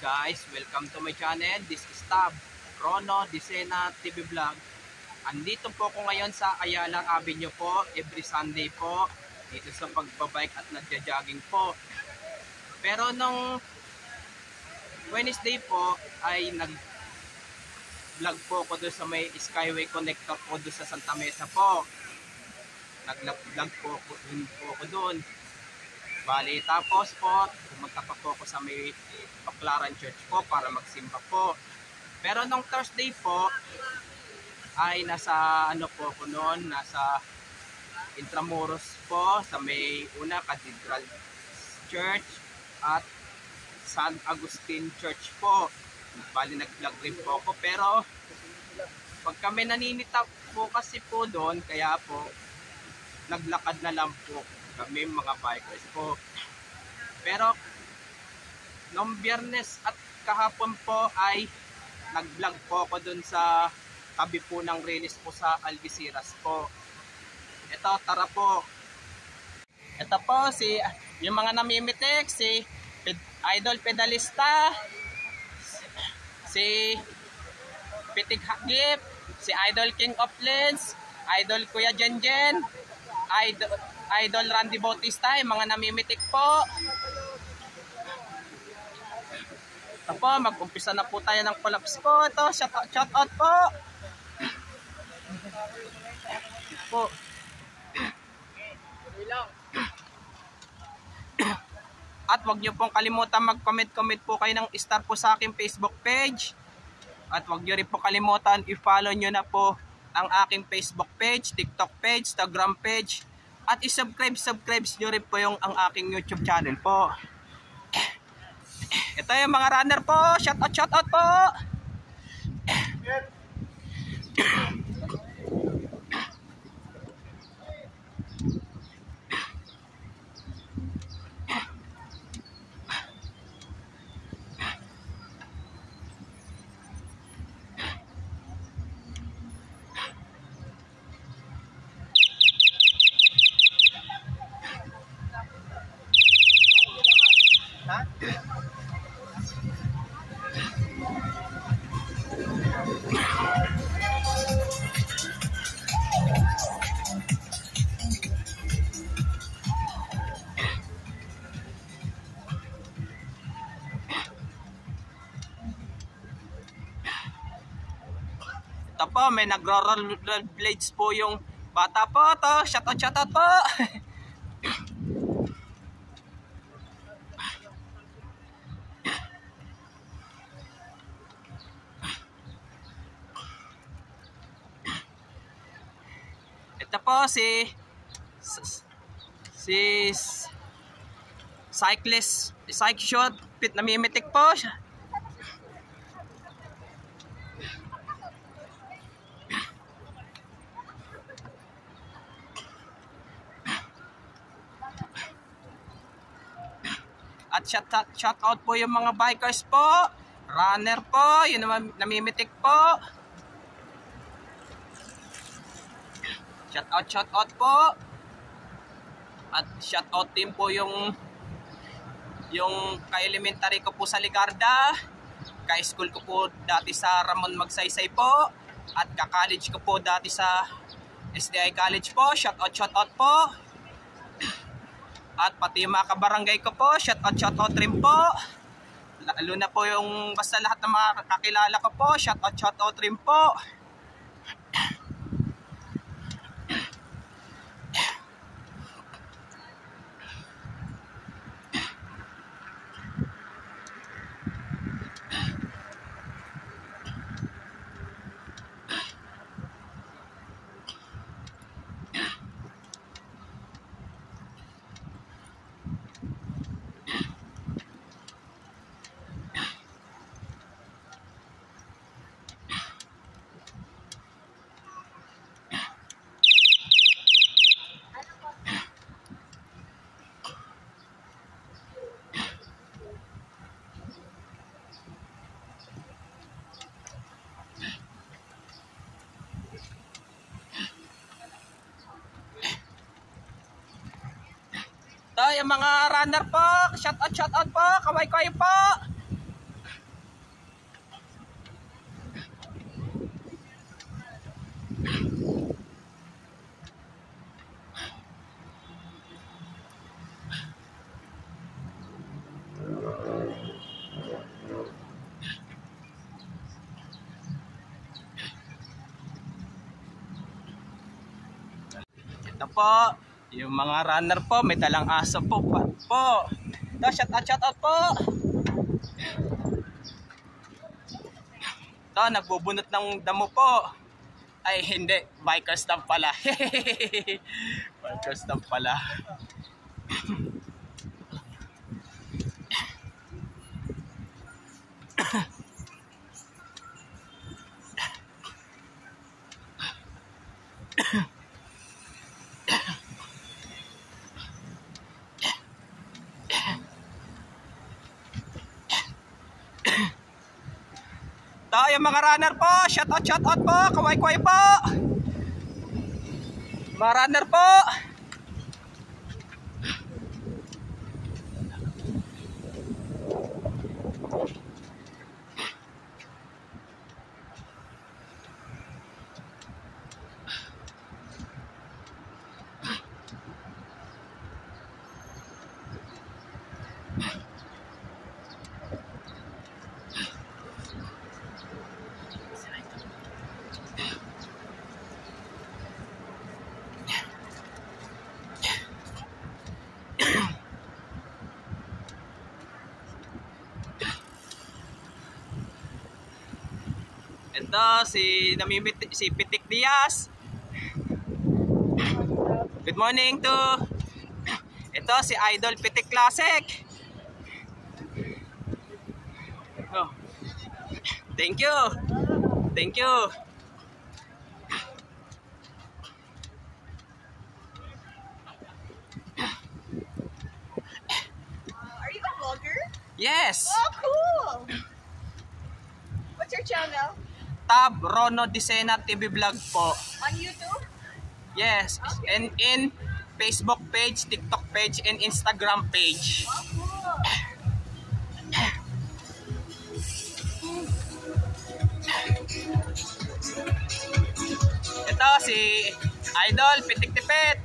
guys, welcome to my channel. This is Tab Rono Disena TV Vlog. Andito po ako ngayon sa Ayala Avenue po, every Sunday po, dito sa pagbabike at nagja-jogging po. Pero nung Wednesday po ay nag-vlog po ako doon sa may Skyway Connector po doon sa Santa Mesa po. Nag-vlog po ako doon. Bali, tapos po, pumunta pa po ako sa may Baclaran Church po para magsimba po. Pero nung Thursday po, ay nasa ano po ako noon, nasa Intramuros po, sa may una Cathedral Church at San Agustin Church po. Bali, nag-vlog rin po ako. Pero, pag kami naninita po kasi po doon, kaya po, naglakad na lang po kami mga bikers po. Pero noong Biyernes at kahapon po ay nag-vlog po ako dun sa tabi po ng Reyes po sa Algeciras po. Ito, tara po. Ito po yung mga namimitik, si Idol Pedalista, si Pitik Hakip, si Idol King of Lens, Idol Kuya Jenjen, Idol Randy Bautista, yung mga namimitik po. Ito po, mag-umpisa na po tayo ng collapse po. Ito, shout out po. Po. At wag nyo pong kalimutan mag-comment po kayo ng star po sa aking Facebook page. At wag nyo rin po kalimutan i-follow nyo na po ang aking Facebook page, TikTok page, Instagram page. At i-subscribe nyo rin po yung ang aking YouTube channel po. Ito yung mga runner po. Shout out po. Ito po, may nagro-roll blades po yung bata po. Ito, shout out po. Ito po si cyclist, cycle shot, pit namimitik po. At shout out po yung mga bikers po, runner po, yun naman namimitik po. Shout out po. At shout out din po yung ka-elementary ko po sa Ligarda, ka-school ko po dati sa Ramon Magsaysay po, at ka-college ko po dati sa SDI College po. Shout out po. At pati yung mga kabarangay ko po, shout out rin po. Lalo na po yung basta lahat ng mga kakilala ko po, shout out rin po. Yung mga runner po, shout out po, kaway-kaway po. po. Yung mga runner po, may dalang aso po. Ito, shout out po. Ito, nagbubunot ng damo po. Ay, hindi. Bikers lang pala. Bikers lang pala. Ito, yung mga runner po. Shout out po. Kaway po. Mga runner po. Ito, si Pitik Diaz. Good morning to. Ito, si Idol Pitik Classic. Oh. Thank you. Thank you. Are you a vlogger? Yes. Oh, cool. What's your channel? Tab Rono Disena TV Vlog po. On YouTube? Yes. Okay. And in Facebook page, TikTok page, and Instagram page. Oh, cool. Ito si Idol Pitik Tipit.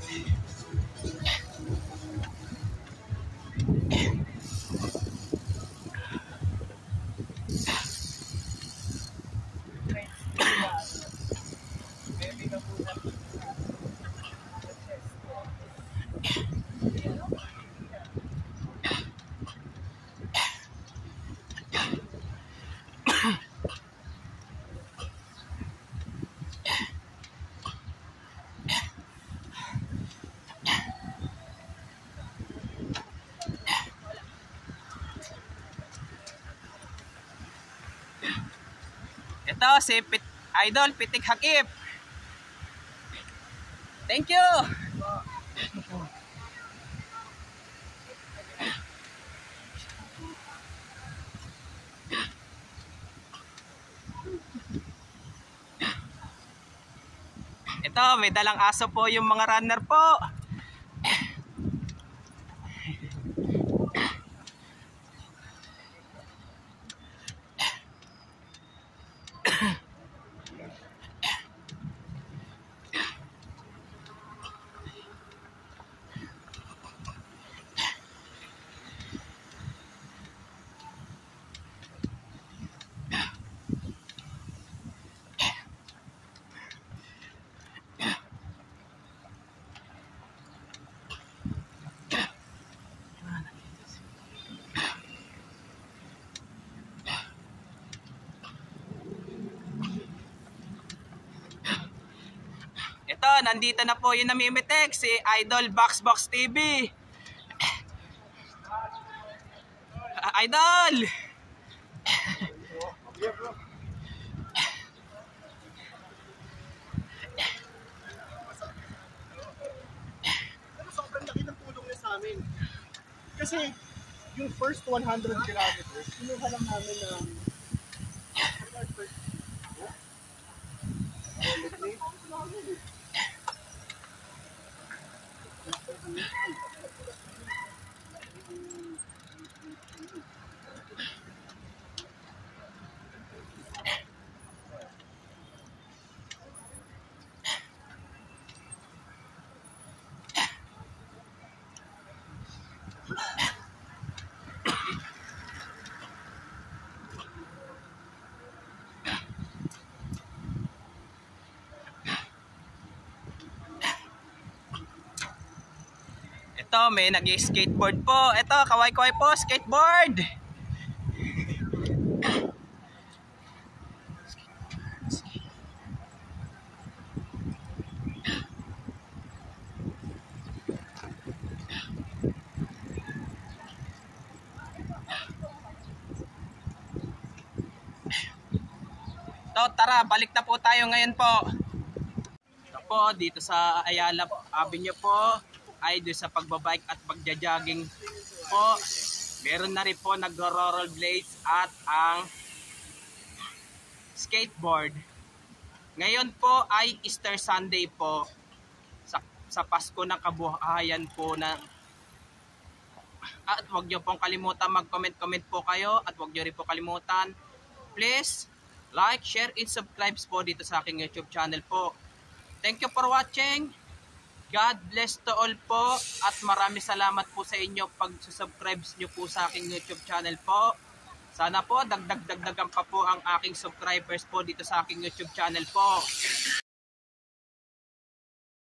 Ito si Idol Pitik Hakip. Thank you. Ito, may dalang aso po yung mga runner po. Ito, nandito na po yung namimitek, si Idol Box TV. Idol! Pero sobrang laki ng tulong niya sa amin. Kasi yung first 100 kilometers, kinuha lang namin ng dito may nag-skateboard po. Ito, kaway-kaway po, skateboard. So, tara, balik na po tayo ngayon po. Ito po, dito sa Ayala Avenue po, ay doon sa pagbabike at pagja-jogging po. Meron na rin po nagro-rollerblades at ang skateboard. Ngayon po ay Easter Sunday po. Sa Pasko ng kabuhayan po ng... At huwag nyo pong kalimutan mag-comment po kayo. At huwag nyo rin po kalimutan, please, like, share, and subscribe po dito sa aking YouTube channel po. Thank you for watching. God bless to all po. At maraming salamat po sa inyo pag-subscribe nyo po sa aking YouTube channel po. Sana po dagdagan pa po ang aking subscribers po dito sa aking YouTube channel po.